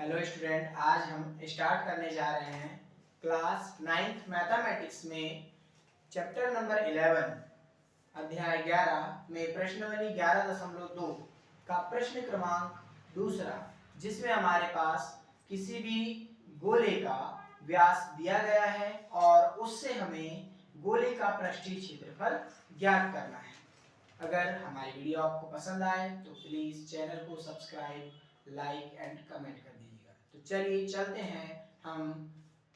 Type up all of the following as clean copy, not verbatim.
Hello student, आज हम start करने जा रहे हैं क्लास 9th मैथमेटिक्स में चैप्टर नंबर 11 अध्याय 11 में प्रश्नावली 11.2 का प्रश्न क्रमांक दूसरा, जिसमें हमारे पास किसी भी गोले का व्यास दिया गया है और उससे हमें गोले का पृष्ठीय क्षेत्रफल ज्ञात करना है। अगर हमारी वीडियो आपको पसंद आए तो प्लीज चैनल को सब्सक्राइब, लाइक एंड कमेंट कर दीजिएगा। तो चलिए चलते हैं हम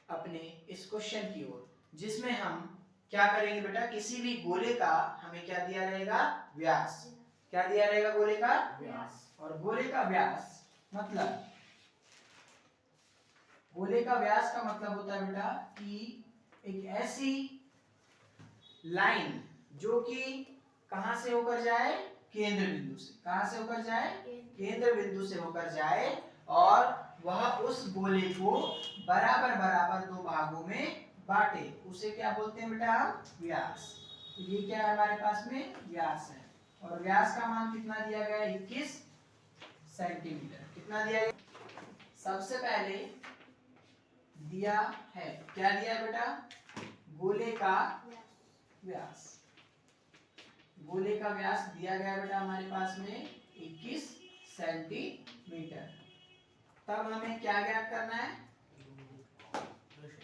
अपने इस क्वेश्चन की ओर, जिसमें हम क्या करेंगे बेटा, किसी भी गोले का हमें क्या दिया रहेगा, व्यास। क्या दिया रहेगा, गोले का व्यास। और गोले का व्यास मतलब, गोले का व्यास का मतलब होता है बेटा कि एक ऐसी लाइन जो कि कहां से होकर जाए, केंद्र बिंदु से। कहां से होकर जाए, केंद्र बिंदु से होकर जाए और वह उस गोले को बराबर बराबर दो भागों में बांटे, उसे क्या बोलते हैं बेटा, व्यास। तो ये क्या है हमारे पास में, व्यास है। और व्यास का मान कितना दिया गया है, 21 सेंटीमीटर। कितना दिया गया, सबसे पहले दिया है, क्या दिया है बेटा, गोले का व्यास। गोले का व्यास दिया गया बेटा हमारे पास में 21 सेंटीमीटर। तब हमें क्या ज्ञात करना है,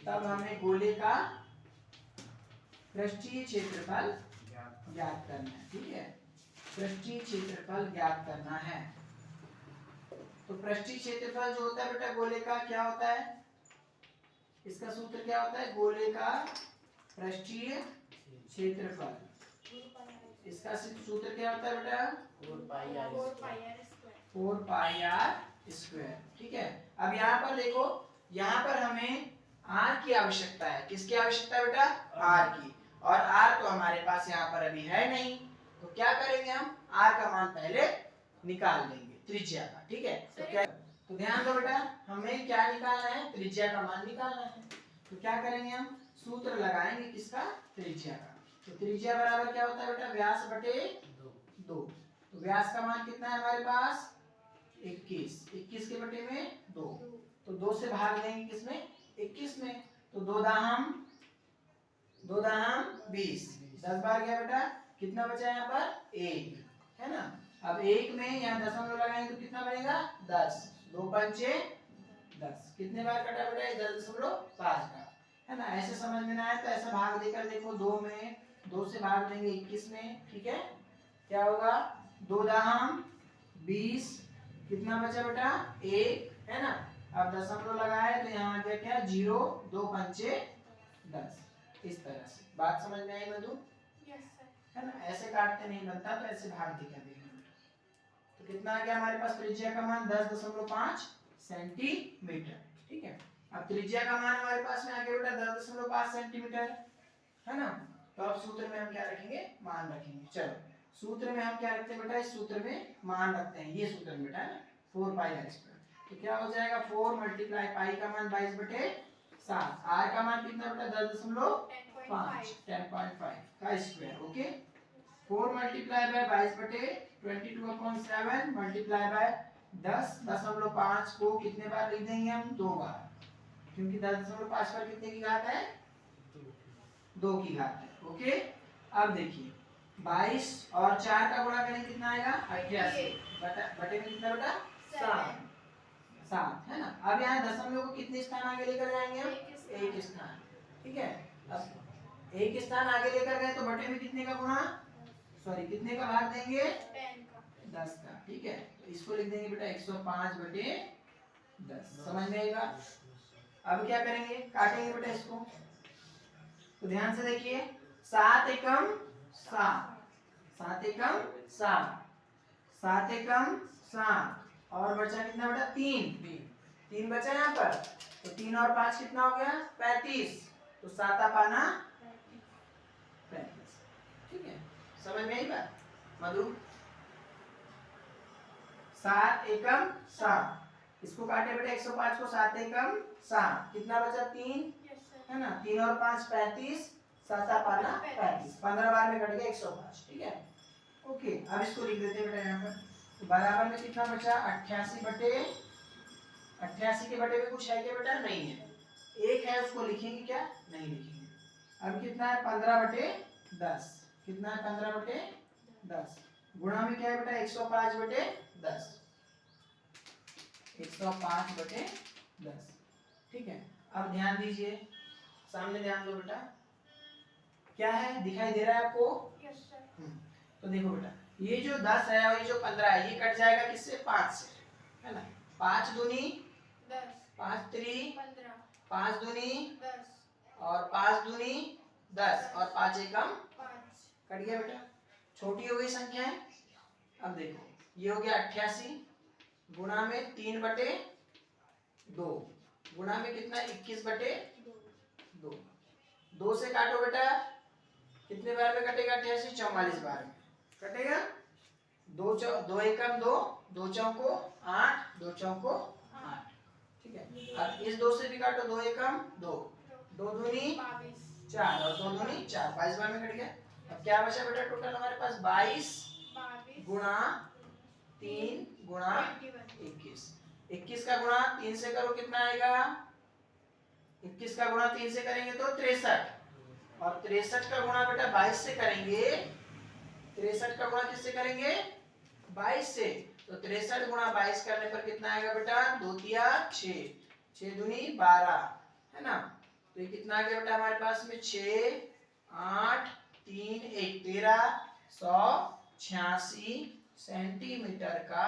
तब हमें गोले का पृष्ठीय क्षेत्रफल ज्ञात करना है। ठीक है, पृष्ठीय क्षेत्रफल ज्ञात करना है। तो पृष्ठीय क्षेत्रफल जो होता है बेटा गोले का, क्या होता है, इसका सूत्र क्या होता है, गोले का पृष्ठीय क्षेत्रफल। इसका सूत्र क्या होता है बेटा, 4 पाई आर स्क्वायर। ठीक है, अब यहाँ पर देखो, यहाँ पर हमें आर की आवश्यकता है। किसकी आवश्यकता है बेटा, आर की। और आर तो हमारे पास यहाँ पर अभी है नहीं, तो क्या करेंगे हम, आर का मान पहले निकाल लेंगे, त्रिज्या का। ठीक है, तो क्या, तो ध्यान दो बेटा, हमें क्या निकालना है, त्रिज्या का मान निकालना है। तो क्या करेंगे, हम सूत्र लगाएंगे किसका, त्रिज्या का। तो त्रिज्या बराबर क्या होता है बेटा, व्यास बटे 2। तो व्यास का मान कितना है हमारे पास, 21 के बटे में 2। तो 2 से भाग देंगे किसमें, 21 में। तो 2 दाहम 20, 10 बार गया बेटा, कितना बचा यहाँ पर, 1 है ना। अब 1 में यहाँ दशमलव लगाएंगे तो कितना बनेगा, 10। 2 पंचे 10, कितने बार कटा बेटा, 10.5 का, है ना। ऐसे समझ में ना आए तो ऐसा भाग देकर देखो, 2 में 2 से भाग देंगे 21 में। ठीक है, क्या होगा, 2 दाहम 20, कितना बचा बेटा, 1 है ना। अब दशमलव लगाए तो यहाँ आ गया क्या, 0, 2 पंचे 10। इस तरह से बात समझ में आई मधु, है ना। ऐसे काटते नहीं बनता, तो ऐसे भाग दिखा देंगे। तो कितना आ गया हमारे पास, त्रिज्या का मान 10.5 सेंटीमीटर। ठीक है, अब त्रिज्या का मान हमारे पास में आ गया बेटा 10.5 सेंटीमीटर, है ना। तो अब सूत्र में हम क्या रखेंगे, मान रखेंगे। चलो, सूत्र में हम क्या रखते हैं बेटा, इस सूत्र में मान रखते हैं। ये सूत्र में बेटा है ना, 4 पाई आर स्क्वायर। तो क्या हो जाएगा, 4 मल्टीप्लाई पाई का मान 22/7, आर का मान कितना बेटा, 10.5 का square. Okay, 4 multiply by 22/22/7 multiply by 10.5 को कितने बार लिख देंगे हम, 2 बार, क्योंकि 10.5 पर कितने की घात है, 2 की घात है। ओके, अब देखिए 22 और 4 का गुणा करें कितना आएगा, 88 बटे में कितना बेटा, 7 है ना। अब यहाँ दशमलव को कितने स्थान आगे लेकर जाएंगे हम, 1 स्थान। ठीक है, अब 1 स्थान आगे लेकर गए तो बटे में कितने का गुणा, सॉरी कितने का भाग देंगे, 10 का। ठीक है, तो इसको लिख देंगे बेटा 105/10। समझ में आएगा। अब क्या करेंगे, काटेंगे बेटा इसको। तो ध्यान से देखिए, 7 एकम 7, 7 एकम 7, 7 एकम 7, और बचा कितना बेटा, 3 बचा यहाँ पर। तो 3 और 5 कितना हो गया, 35। तो 7 पाना 35। ठीक है, समझ में आई बात मधु। 7 एकम 7, इसको काटे बेटा 105 को, 7 एकम 7, कितना बचा, 3 है ना। 3 और 5 35, 7 पाना 35, 15 बार में कट गया 105। ठीक है, ओके। अब इसको लिख देते हैं बेटा यहाँ पर। तो बराबर में कितना बचा, 88/7 88 के बटे में कुछ है क्या बेटा? नहीं है। एक है उसको लिखेंगे क्या? नहीं लिखेंगे। अब कितना है? 15/10। कितना है? 15/10 गुणा में क्या है बेटा? 105/10। 105/10। ठीक है। अब ध्यान दीजिए, सामने ध्यान दो बेटा, क्या है दिखाई दे रहा है आपको? Yes sir. तो देखो बेटा, ये जो 10 है और ये जो 15 है, ये कट जाएगा किससे? 5 से, है ना। 5 दूनी 10, 5 3 15, 5 दूनी 10 और 5 दूनी 10 और 5 एकम 5। कट गया बेटा। छोटी हो गई संख्याएं। अब देखो, ये हो गया 88 गुणा में 3/2 गुणा में कितना? 21/2। 2 से काटो बेटा, कितने बार में कटेगा? 88 44 बार में कटेगा। 2 एकम 2, 2 चौको 8, 2 चौको 8। ठीक है। अब इस 2 से भी काटो, 2 एकम 2, 2 दूनी 4 और 2 दूनी 4, 22 बार में कट गया। अब क्या बचा बेटा टोटल हमारे पास? 22 गुणा 3 गुणा 21। 21 का गुणा 3 से करो, कितना आएगा? 21 का गुणा 3 से करेंगे तो 63, और 63 का गुणा बेटा 22 से करेंगे। 63 का गुणा किससे करेंगे? 22 से। तो 63 गुणा 22 करने पर कितना आएगा बेटा? 2 तिया 6, 6 दूनी 12, है ना। तो ये कितना आ गया बेटा हमारे पास में? 6 8 3 1 13 186 सेंटीमीटर का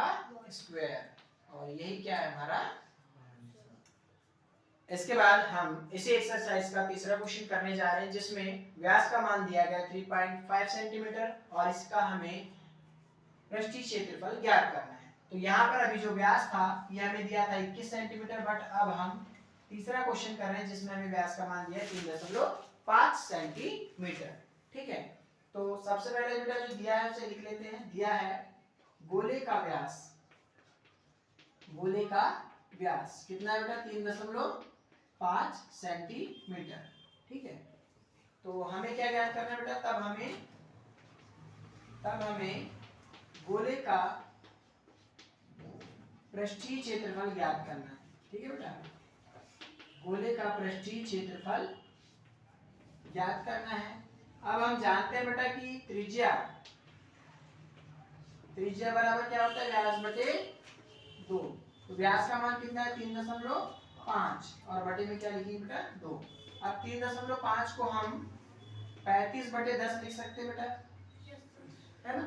स्क्वायर। और यही क्या है हमारा? इसके बाद हम इसी एक्सरसाइज का तीसरा क्वेश्चन करने जा रहे हैं, जिसमें व्यास का मान दिया गया 3.5 सेंटीमीटर और इसका हमें पृष्ठीय क्षेत्रफल ज्ञात करना है। तो यहाँ पर अभी जो व्यास था ये हमें दिया था 21 सेंटीमीटर, बट अब हम तीसरा क्वेश्चन कर रहे हैं जिसमें हमें व्यास का मान दिया है 3.5 सेंटीमीटर। ठीक है। तो सबसे पहले बेटा जो दिया है उसे लिख लेते हैं। दिया है गोले का व्यास। गोले का व्यास कितना है बेटा? 3.5 सेंटीमीटर। ठीक है। तो हमें क्या ज्ञात करना है बेटा? तब हमें गोले का पृष्ठीय क्षेत्रफल ज्ञात करना है। ठीक है बेटा, गोले का पृष्ठीय क्षेत्रफल ज्ञात करना है। अब हम जानते हैं बेटा कि त्रिज्या बराबर क्या होता है? व्यास बटे 2। तो व्यास का मान कितना है? 3.5 और बटे में क्या लिखेंगे बेटा? 2। अब 3.5 को हम 35/10 लिख सकते हैं बेटा, है ना।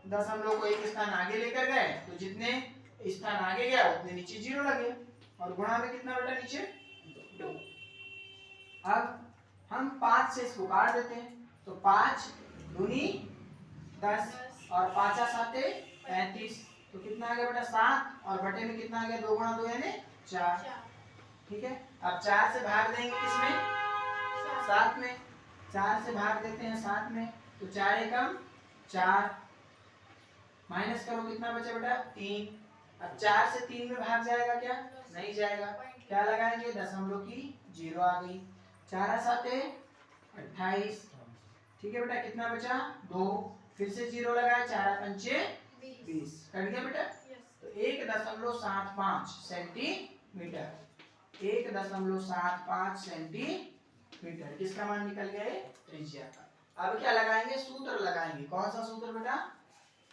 10 हम लोग को एक स्थान आगे लेकर गए, तो जितने स्थान आगे गया उतने नीचे 0 लगे, और गुणा में कितना बेटा? नीचे 2। अब हम 5 से इसको काट देते हैं, तो 5 दूनी 10 और 5 7 35, तो कितना आ गया बेटा? 7, और बटे में कितना आ गया? 2 गुणा 2 यानी 4। ठीक है। अब 4 से भाग देंगे किसमें? 7 में। 4 से भाग देते हैं 7 में, तो 4 एकम 4, माइनस करो कितना बचा बेटा? 3। अब 4 से 3 में भाग जाएगा क्या? नहीं जाएगा। क्या लगाएंगे? दशमलव की 0 आ गई। 4 7 28। ठीक है बेटा, कितना बचा? 2। फिर से 0 लगाए, 4 5 20, कट गया बेटा। तो 1.75 सेंटीमीटर, 1.75 सेंटीमीटर किसका मान निकल गया? त्रिज्या का। अब क्या लगाएंगे? सूत्र लगाएंगे। कौन सा सूत्र बेटा?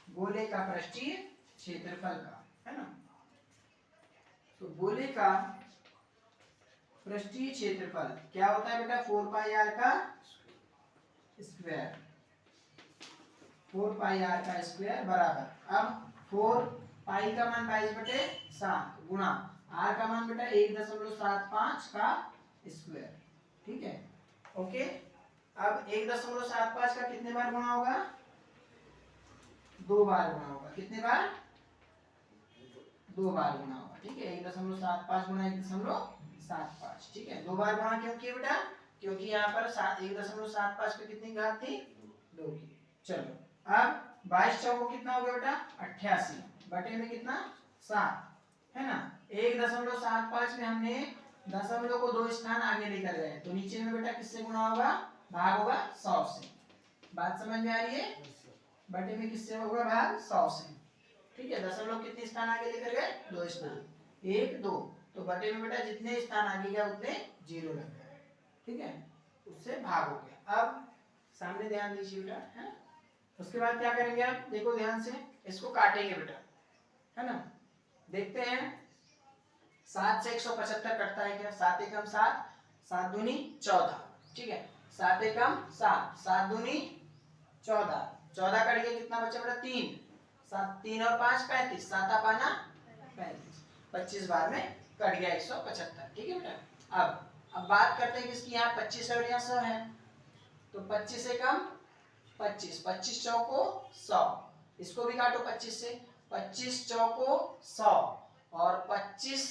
गोले का पृष्ठीय क्षेत्रफल का, है ना। तो गोले का पृष्ठीय क्षेत्रफल क्या होता है बेटा? 4πr का स्क्वायर। 4πr का स्क्वायर बराबर, अब 4 का मान 22/7 गुणा r का मान बेटा 1.75 का स्क्वायर। ठीक है, ओके। अब 1.75 का कितने बार गुणा होगा? 2 बार गुणा होगा। कितने बार? 2 बार गुणा होगा। ठीक है, 1.75 गुणा 1.75। ठीक है, 2 बार गुणा क्यों किया बेटा? क्योंकि यहाँ पर 1.75 पे कितनी घात थी? 2 की। चलो, अब 22 चौको कितना हो गया बेटा? 88, बटे में कितना? 7, है ना। 1.75 में हमने दशमलव को 2 स्थान आगे लेकर गए, तो नीचे में बेटा किससे गुणा होगा? भाग होगा 100 से। बात समझ में आ रही है? बटे में किससे होगा भाग? 100 से। ठीक है, दशमलव कितने स्थान आगे लेकर गए? 2 स्थान। 1 2, तो बटे में बेटा जितने स्थान आगे गया उतने 0 लग गया, ठीक है, उससे भाग हो गया। अब सामने ध्यान दीजिए बेटा, है। उसके बाद क्या करेंगे आप, देखो ध्यान से, इसको काटेंगे बेटा, है ना। देखते हैं 7 से 175 कटता है क्या, 7 एकम 7, 7 दूनी 14, ठीक है, 7 एकम 7, 7 दूनी 14, 14 कट गया, कितना बचा बेटा 3, 7 3 और 5 35, 7 पाना 35, 25 बार में कट गया 175, ठीक है बेटा। अब बात करते हैं कि इसकी यहाँ 25 है और यहाँ 100 है, तो 25 एकम 25, 25 चौको 100, इसको भी काटो 25 से, 25 चौको 100 और 25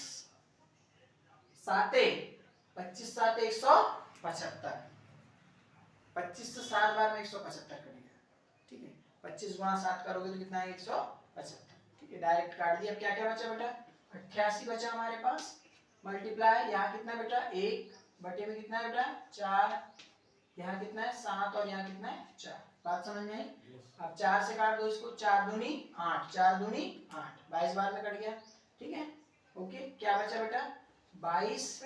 साते 25 साते 175, 25 से 7 बार में 175 करेगा, ठीक है, 25 गुणा 7 करोगे तो कितना है 175, ठीक है, डायरेक्ट काट दिया। अब क्या क्या बचा बेटा 88 बचा हमारे पास, मल्टीप्लाई यहाँ कितना बेटा 1 बटे में कितना है बेटा 4, यहाँ कितना है 7 और यहाँ कितना है 4, बात समझ में आई। अब 4 से काट दो इसको, 4 दूनी 8, 4 दूनी 8, 22 बार में कट गया, ठीक है, ओके। क्या बचा बेटा 22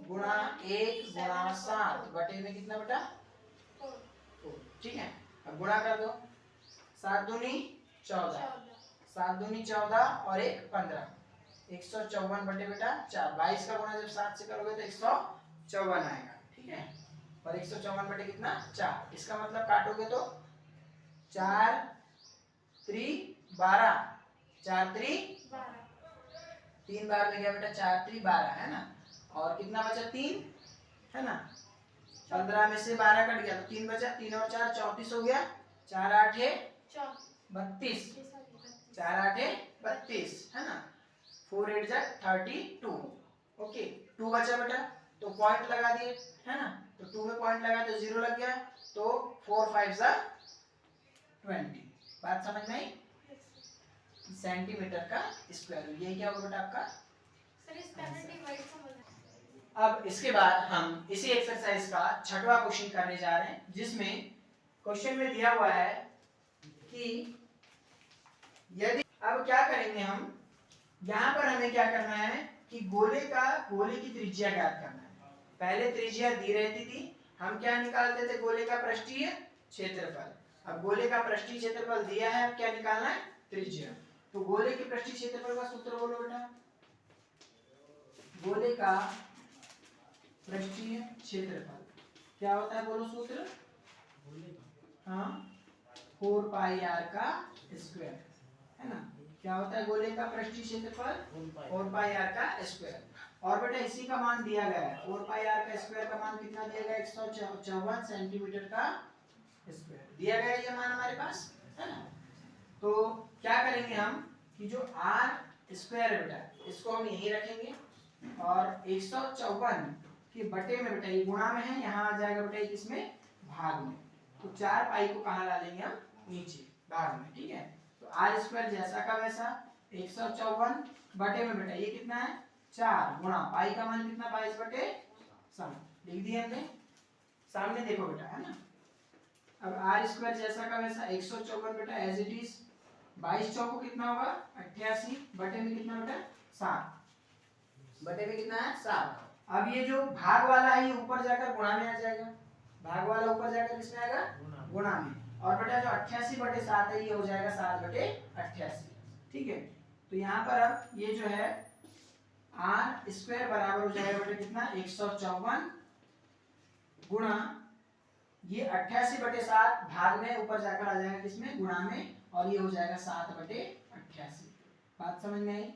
गुणा 1 गुणा 7 बटे में कितना बेटा 4, ठीक है। अब गुणा कर दो, 7 दूनी 14, 7 दूनी 14 और 1 15, 154 बटे बेटा 4, 22 का गुणा जब 7 से करोगे तो 154 आएगा, ठीक है, और 154 बटे कितना 4, इसका मतलब काटोगे तो 4 3 12, 4 3 3 बार में गया बेटा 4 3 12, है ना, और कितना बचा 3, है ना, 15 में से 12 कट गया तो 3 बचा, 3 और 4 34 हो गया, 4 8 32, 4 8 32, है ना, 4 8 जा 32, ओके। 2 बचा बेटा तो पॉइंट लगा दिए, है ना, तो 2 में पॉइंट लगा तो 0 लग गया, तो 4 5 जा 20, बात समझ में आई, सेंटीमीटर का स्क्वायर, ये क्या होगा बेटा आपका सर, स्टैंडर्ड डिवाइड समझ। अब इसके बाद हम इसी एक्सरसाइज का 6वां क्वेश्चन करने जा रहे हैं, जिसमें क्वेश्चन में दिया हुआ है कि यदि, अब क्या करेंगे हम, यहाँ पर हमें क्या करना है कि गोले की त्रिज्या ज्ञात करना है। पहले त्रिज्या दी रहती थी, हम क्या निकालते थे, गोले का पृष्ठीय क्षेत्रफल। अब गोले का पृष्ठीय क्षेत्रफल दिया है, अब क्या निकालना है त्रिज्या। तो गोले के पृष्ठीय क्षेत्रफल का सूत्र बोलो बेटा, गोले का पृष्ठीय क्षेत्रफल क्या होता है, बोलो सूत्र, हाँ 4 पाई r का स्क्वायर, है ना, क्या होता है गोले का पृष्ठीय क्षेत्रफल 4 पाई r का स्क्वायर। और बेटा इसी का मान दिया गया है, 4 पाई r का स्क्वायर का मान कितना दिया गया 154 सेंटीमीटर का स्क्वायर दिया गया, ये मान हमारे पास, है ना। तो क्या करेंगे हम कि जो r स्क्वायर है बेटा इसको हम यहीं रखेंगे, और 154 के बटे में बेटा ये गुणा में है, यहाँ आ जाएगा बेटा किसमें भाग में, तो 4 पाई को कहाँ ला लेंगे हम नीचे भाग में, ठीक है। तो आर स्क्वायर जैसा का वैसा 154 बटे में बेटा ये कितना है 4 गुणा पाई का मान कितना 22 बटे 7, लिख दिया हमने, सामने देखो बेटा, है ना। अब आर स्क्वायर जैसा का वैसा 154 बेटा एज इट इज, 22 चौको कितना होगा 88 बटे में कितना बेटा 7, बटे में कितना है 7। अब ये जो भाग वाला है ये ऊपर जाकर गुणा में आ जाएगा, भाग वाला ऊपर जाकर किसमें आएगा गुणा में, और बेटा जो 88 बटे 7 है ये हो जाएगा 7 बटे 88, ठीक है। तो यहाँ पर अब ये जो है आर स्क्वायर बराबर हो जाएगा बेटा कितना 154 गुणा ये 88 बटे 7 भाग में ऊपर जाकर आ जाएगा किसमें गुणा में, और ये हो जाएगा 7 बटे 88, बात समझ में आई,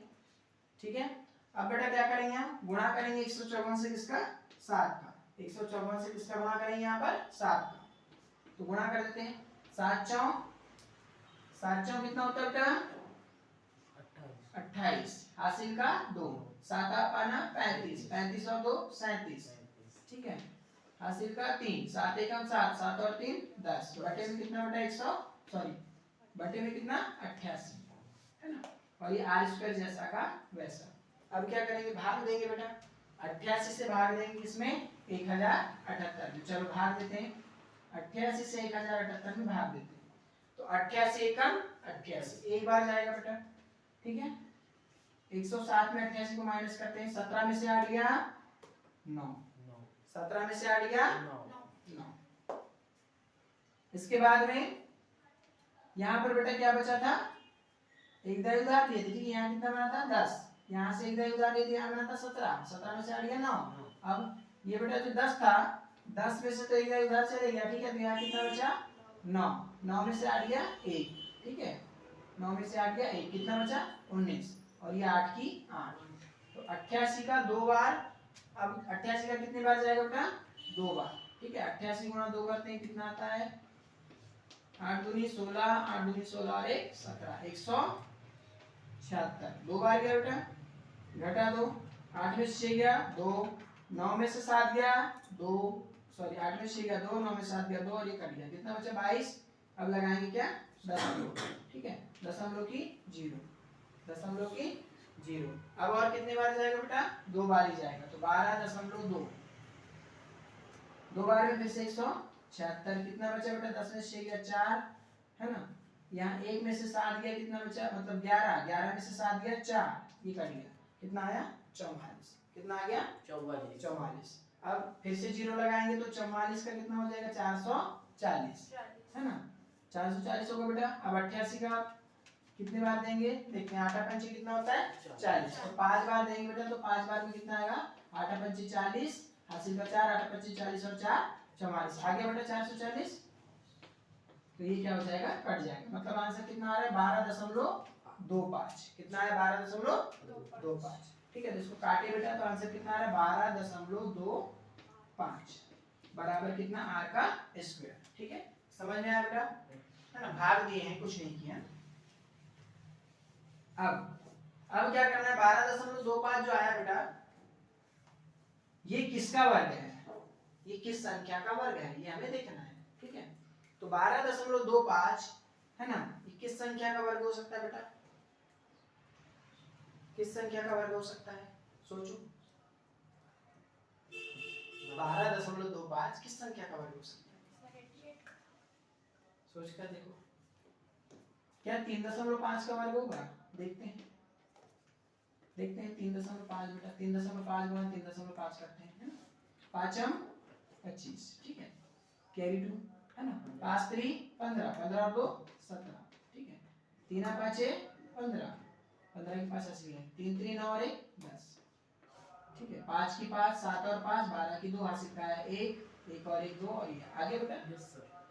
ठीक है। अब बेटा क्या करेंगे हम गुणा करेंगे 154 से किसका 7 का, 154 से किसका गुणा करेंगे यहाँ पर 7 का, तो गुणा कर देते हैं 7 चौक कितना होता है बेटा 28, हासिल का 2, 7 पाना 35, 35 और 2 37, ठीक है, हासिल का 3, 7 एकम 7, 7 और 3 10, बटे में कितना बेटा बटे में कितना 88, है ना, और ये आर स्क्वायर जैसा का वैसा। अब क्या करेंगे भाग देंगे बेटा, 88 से भाग देंगे इसमें 1078 में, चलो भाग देते हैं, 88 से 1078 में भाग देते हैं, तो 88 एकम 88 एक बार जाएगा बेटा, ठीक है, 107 में 88 को माइनस करते हैं। 17 में से 8 गया 9, 17 में से 8 गया 9। इसके बाद में यहाँ पर बेटा क्या बचा था, एक दाई उधार दिए थे, ठीक है। यहाँ कितना बना था 10, यहाँ से एक दाई उधार दिए थे, यहाँ बना था 17, 17 में से 8 गया 9। अब ये बेटा जो 10 था, 10 में से तो एक दाई उधार चले गया, ठीक है। तो यहाँ कितना बचा 9, 9 में से 8 गया 1, ठीक है। 9 में से 8 गया 1, कितना बचा 19, और ये 8 की 8। तो 88 का 2 बार, अब 88 का कितनी बार जाएगा बेटा 2 बार, ठीक है। 88 गुणा 2 करते हैं, कितना आता है 8 दूनी 16, 8 दूनी 16 और 1 17, 176। 2 बार गया बेटा, घटा दो, 8 में से 6 गया 2, 9 में से 7 गया 2, सॉरी 8 में से 6 गया 2, 9 में से 7 गया 2, और ये कट गया, कितना बचा 22। अब लगाएंगे क्या दशमलव, ठीक है। दशमलव की 0, दशमलव की 0। अब और कितने बार जाएगा बेटा 2 बार ही जाएगा, तो 12.2, 2 बार में फिर से 176, कितना बचा बेटा 10 में से 6 गया 4, है ना। यहाँ 1 में से 7 गया, कितना बचा मतलब 11, 11 में से 7 गया 4, ये कट गया, कितना आया 44, कितना आ गया 44। अब फिर से 0 लगाएंगे तो 44 का कितना हो जाएगा 440, है ना। 440 होगा बेटा। अब 88 का कितने बार देंगे, देखते हैं 8 पंचे कितना होता है 40, तो 5 बार देंगे बेटा, तो 5 बार में कितना आएगा 8 पंचे 40, हासिल का 4, 8 पंचे 40 और 4 44, आ गया बेटा 440। तो ये क्या हो जाएगा कट जाएगा, मतलब आंसर कितना आ रहा है 12.25, कितना है 12.25, ठीक है। तो इसको काटे बेटा, तो आंसर कितना आ रहा है 12.25 बराबर कितना r का स्क्वायर, ठीक है। समझ में आया बेटा, है ना। भाग दिए हैं, कुछ नहीं किया। अब क्या करना है, 12.25 जो आया बेटा, ये किसका वर्ग है, ये किस संख्या का वर्ग है, ये हमें देखना है, ठीक है। तो 12.25 है ना, ये किस संख्या का वर्ग हो सकता है बेटा, किस संख्या का वर्ग हो सकता है, सोचो। 12.25 किस संख्या का वर्ग हो सकता है, सोच कर देखो। क्या 3.5 का वर्ग होगा, देखते हैं 3.5 बेटा, 3.5 गुणा 3.5 करते हैं, है ना। 5 25, ठीक है, कैरी 2, है ना। 5 3 15, 15 और 2 17, ठीक है। 3 5 15, 15 की 5 80 है, 3 3 9 और 1 10, ठीक है। 5 की 5 7 और 5 12 की 2, हासिल का है 1, 1 और 1 2, और ये आगे बेटा,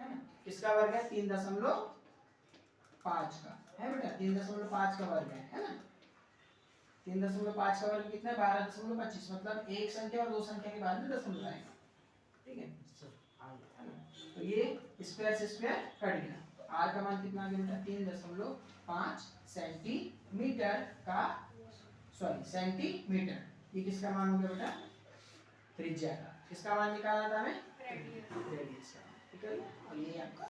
है ना। किसका वर्ग है 3.5 का, है बेटा 3.5 का वर्ग है ना। 3.5 का वर्ग कितना है 12.25, मतलब एक संख्या और दो संख्या के बाद में दशमलव आएगा, ठीक है। तो ये स्क्वायर से स्क्वायर कट गया, तो r का मान कितना आ गया बेटा 3.5 सेंटीमीटर का, सॉरी सेंटीमीटर, ये किसका मान हो गया बेटा त्रिज्या का, किसका मान निकालना था हमें रेडियस का, ठीक है। और ये आपका